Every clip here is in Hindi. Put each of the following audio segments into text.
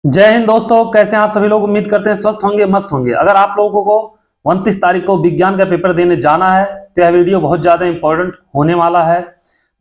जय हिंद दोस्तों, कैसे हैं आप सभी लोग। उम्मीद करते हैं स्वस्थ होंगे, मस्त होंगे। अगर आप लोगों को 29 तारीख को विज्ञान का पेपर देने जाना है तो यह वीडियो बहुत ज्यादा इंपॉर्टेंट होने वाला है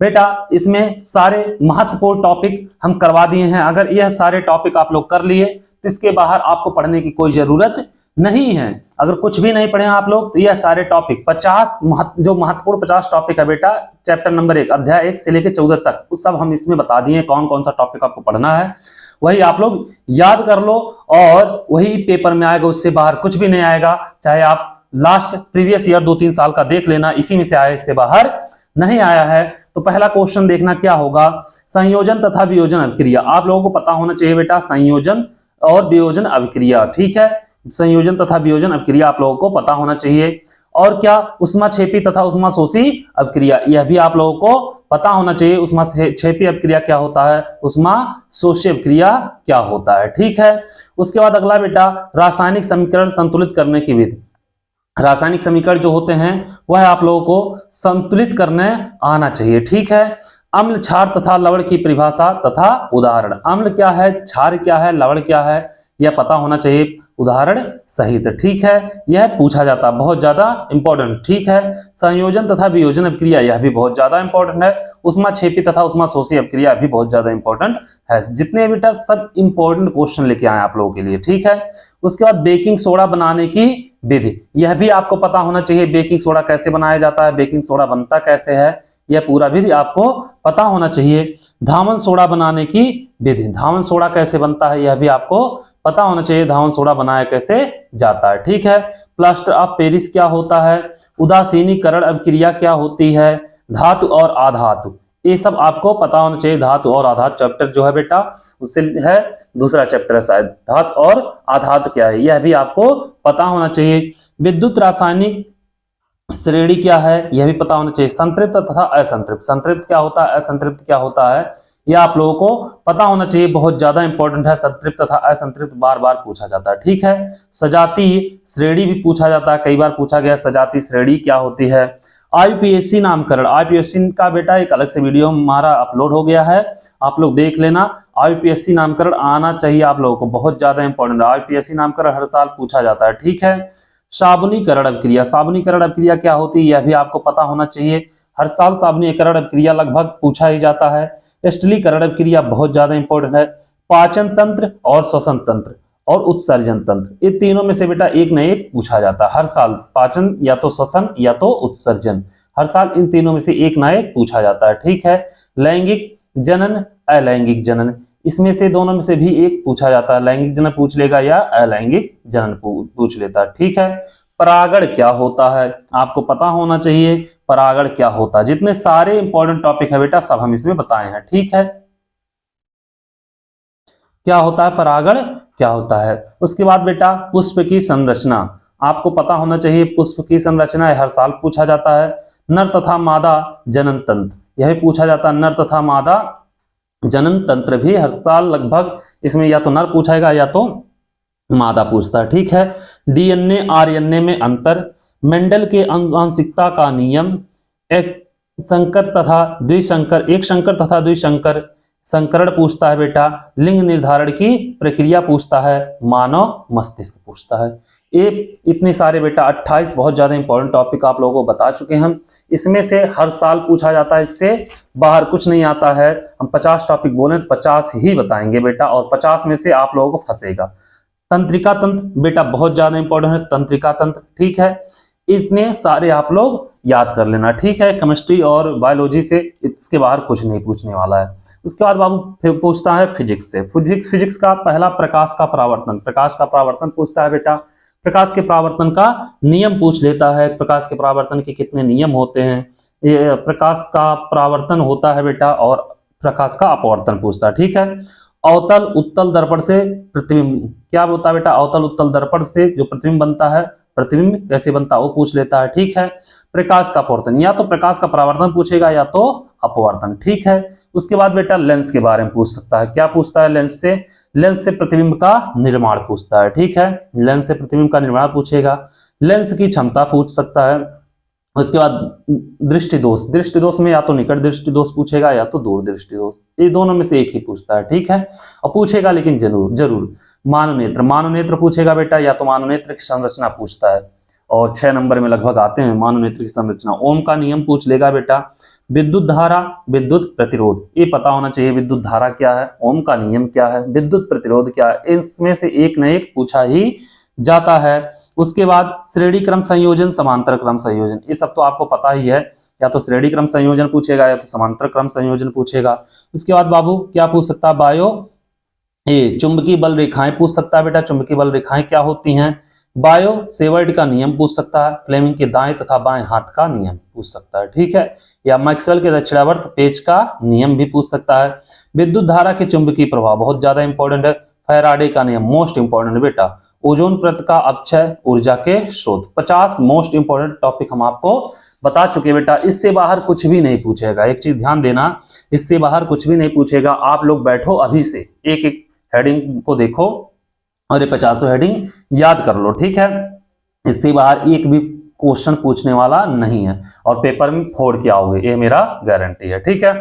बेटा। इसमें सारे महत्वपूर्ण टॉपिक हम करवा दिए हैं। अगर यह सारे टॉपिक आप लोग कर लिए तो इसके बाहर आपको पढ़ने की कोई जरूरत नहीं है। अगर कुछ भी नहीं पढ़े आप लोग तो यह सारे टॉपिक 50 जो महत्वपूर्ण 50 टॉपिक है बेटा, चैप्टर नंबर 1 अध्याय 1 से लेकर 14 तक, उस सब हम इसमें बता दिए कौन कौन सा टॉपिक आपको पढ़ना है। वही आप लोग याद कर लो और वही पेपर में आएगा, उससे बाहर कुछ भी नहीं आएगा। चाहे आप लास्ट प्रीवियस ईयर 2-3 साल का देख लेना, इसी में से आया, इससे बाहर नहीं आया है। तो पहला क्वेश्चन देखना क्या होगा, संयोजन तथा वियोजन अभिक्रिया। आप लोगों को पता होना चाहिए बेटा संयोजन और वियोजन अभिक्रिया, ठीक है। संयोजन तथा वियोजन अभिक्रिया आप लोगों को पता होना चाहिए। और क्या ऊष्माक्षेपी तथा ऊष्माशोषी अभिक्रिया, यह भी आप लोगों को पता होना चाहिए। ऊष्माक्षेपी अभिक्रिया क्या होता है, ऊष्माशोषी अभिक्रिया क्या होता है, ठीक है। उसके बाद अगला बेटा रासायनिक समीकरण संतुलित करने की विधि। रासायनिक समीकरण जो होते हैं वह आप लोगों को संतुलित करने आना चाहिए, ठीक है। अम्ल, क्षार तथा लवण की परिभाषा तथा उदाहरण। अम्ल क्या है, क्षार क्या है, लवण क्या है, यह पता होना चाहिए उदाहरण सहित, ठीक है। यह पूछा जाता है, बहुत ज्यादा इंपॉर्टेंट, ठीक है। संयोजन तथा वियोजन अभिक्रिया, यह भी बहुत ज्यादा इंपॉर्टेंट है। ऊष्माक्षेपी तथा ऊष्माशोषी अभिक्रिया भी बहुत ज्यादा इंपॉर्टेंट है। जितने बेटा सब इंपॉर्टेंट क्वेश्चन लेके आए आप लोगों के लिए, ठीक है। उसके बाद बेकिंग सोडा बनाने की विधि, यह भी आपको पता होना चाहिए। बेकिंग सोडा कैसे बनाया जाता है, बेकिंग सोडा बनता कैसे है, यह पूरा विधि आपको पता होना चाहिए। धावन सोडा बनाने की विधि, धावन सोडा कैसे बनता है यह भी आपको पता होना चाहिए। धावन सोडा बनाया कैसे जाता है, ठीक है। प्लास्टर ऑफ पेरिस क्या होता है, उदासीनीकरण अभिक्रिया क्या होती है, धातु और आधातु, ये सब आपको पता होना चाहिए। धातु और आधातु चैप्टर जो है बेटा उससे है, दूसरा चैप्टर है शायद, धातु और आधातु क्या है, यह भी आपको पता होना चाहिए। विद्युत रासायनिक श्रेणी क्या है, यह भी पता होना चाहिए। संतृप्त तथा असंतृप्त, संतृप्त क्या होता है, असंतृप्त क्या होता है, यह आप लोगों को पता होना चाहिए, बहुत ज्यादा इंपॉर्टेंट है। संतृप्त तथा असंतृप्त बार बार पूछा जाता है, ठीक है। सजातीय श्रेणी भी पूछा जाता है, कई बार पूछा गया सजातीय श्रेणी क्या होती है। आईयूपीएसी नामकरण, आईयूपीएसी का बेटा एक अलग से वीडियो हमारा अपलोड हो गया है, आप लोग देख लेना। आईयूपीएसी नामकरण आना चाहिए आप लोगों को, बहुत ज्यादा इंपॉर्टेंट है। आईयूपीएसी नामकरण हर साल पूछा जाता है, ठीक है। साबुनीकरण अभिक्रिया, साबुनीकरण अभिक्रिया क्या होती है यह भी आपको पता होना चाहिए। हर साल साबुनीकरण अभिक्रिया लगभग पूछा ही जाता है। स्टिलीकरण अभिक्रिया बहुत ज्यादा इंपॉर्टेंट है। पाचन तंत्र और श्वसन तंत्र और उत्सर्जन तंत्र, ये तीनों में से बेटा एक न एक पूछा जाता है हर साल। पाचन या तो श्वसन या तो उत्सर्जन, हर साल इन तीनों में से एक न एक पूछा जाता है, ठीक है। लैंगिक जनन, अलैंगिक जनन, इसमें से दोनों में से भी एक पूछा जाता है। लैंगिक जनन पूछ लेगा या अलैंगिक जनन पूछ लेता है, ठीक है। परागण क्या होता है, आपको पता होना चाहिए परागण क्या होता है। जितने सारे इंपॉर्टेंट टॉपिक है बेटा सब हम इसमें बताए हैं, ठीक है। क्या होता है परागण, क्या होता है। उसके बाद बेटा पुष्प की संरचना, आपको पता होना चाहिए पुष्प की संरचना हर साल पूछा जाता है। नर तथा मादा जनन तंत्र, यह भी पूछा जाता है। नर तथा मादा जनन तंत्र भी हर साल लगभग इसमें या तो नर पूछाएगा या तो मादा पूछता है, ठीक है। डीएनए आरएनए में अंतर, मेंडल के आनुवंशिकता का नियम, एक संकर तथा द्विसंकर, एक संकर तथा द्विसंकर संकरण पूछता है बेटा। लिंग निर्धारण की प्रक्रिया पूछता है। मानव मस्तिष्क पूछता है। ये इतने सारे बेटा 28 बहुत ज्यादा इंपॉर्टेंट टॉपिक आप लोगों को बता चुके हैं हम। इसमें से हर साल पूछा जाता है, इससे बाहर कुछ नहीं आता है। हम 50 टॉपिक बोले तो 50 ही बताएंगे बेटा, और 50 में से आप लोगों को फंसेगा। तंत्रिका तंत्र बेटा बहुत ज्यादा इंपॉर्टेंट है, तंत्रिका तंत्र, ठीक है। इतने सारे आप लोग याद कर लेना, ठीक है। केमिस्ट्री और बायोलॉजी से इसके बाहर कुछ नहीं पूछने वाला है। उसके बाद बाबू फिर पूछता है फिजिक्स से। फिजिक्स का पहला प्रकाश का परावर्तन, प्रकाश का परावर्तन पूछता है बेटा। प्रकाश के परावर्तन का नियम पूछ लेता है, प्रकाश के परावर्तन के कितने नियम होते हैं। ये प्रकाश का परावर्तन होता है बेटा, और प्रकाश का अपवर्तन पूछता है, ठीक है। अवतल उत्तल दर्पण से प्रतिबिंब क्या होता है बेटा, अवतल उत्तल दर्पण से जो प्रतिबिंब बनता है, प्रतिबिंब कैसे बनता है वो पूछ लेता है, ठीक है। प्रकाश का अपवर्तन, या तो प्रकाश का परावर्तन पूछेगा या तो अपवर्तन, ठीक है। उसके बाद बेटा लेंस के बारे में पूछ सकता है। क्या पूछता है लेंस से, लेंस से प्रतिबिंब का निर्माण पूछता है, ठीक है। लेंस से प्रतिबिंब का निर्माण पूछेगा। लेंस की क्षमता पूछ सकता है। उसके बाद दृष्टि दोष, दृष्टि दोष में या तो निकट दृष्टि दोष पूछेगा या तो दूर दृष्टि दोष, ये दोनों में से एक ही पूछता है, ठीक है। और पूछेगा लेकिन जरूर जरूर माननेत्र, माननेत्र पूछेगा बेटा, या तो माननेत्र की संरचना पूछता है, और 6 नंबर में लगभग आते हैं माननेत्र की संरचना। ओम का नियम पूछ लेगा बेटा, विद्युत धारा, विद्युत प्रतिरोध, ये पता होना चाहिए, विद्युत धारा क्या है, ओम का नियम क्या है, विद्युत प्रतिरोध क्या है, इसमें से एक न एक पूछा ही जाता है। उसके बाद श्रेणी क्रम संयोजन, समांतर क्रम संयोजन, ये सब तो आपको पता ही है, या तो श्रेणी क्रम संयोजन पूछेगा या तो समांतर क्रम संयोजन पूछेगा। उसके बाद बाबू क्या पूछ सकता है, बायो ये चुंबकीय बल रेखाएं पूछ सकता है बेटा, चुंबकीय बल रेखाएं क्या होती हैं, बायो सेवर्ट का नियम पूछ सकता है, फ्लेमिंग के दाएं तथा बाएं हाथ का नियम पूछ सकता है, ठीक है, या मैक्सवेल के दक्षिणावर्त पेच का नियम भी पूछ सकता है। विद्युत धारा के चुंबकीय प्रभाव बहुत ज्यादा इंपॉर्टेंट है, फैराडे का नियम मोस्ट इंपॉर्टेंट बेटा, ओजोन परत का अपक्षय, ऊर्जा के स्रोत, 50 मोस्ट इंपॉर्टेंट टॉपिक हम आपको बता चुके बेटा। इससे बाहर कुछ भी नहीं पूछेगा, एक चीज ध्यान देना, इससे बाहर कुछ भी नहीं पूछेगा। आप लोग बैठो अभी से, एक एक हेडिंग को देखो और ये 50 हेडिंग याद कर लो, ठीक है। इससे बाहर एक भी क्वेश्चन पूछने वाला नहीं है, और पेपर में फोड़ के आओगे, ये मेरा गारंटी है, ठीक है।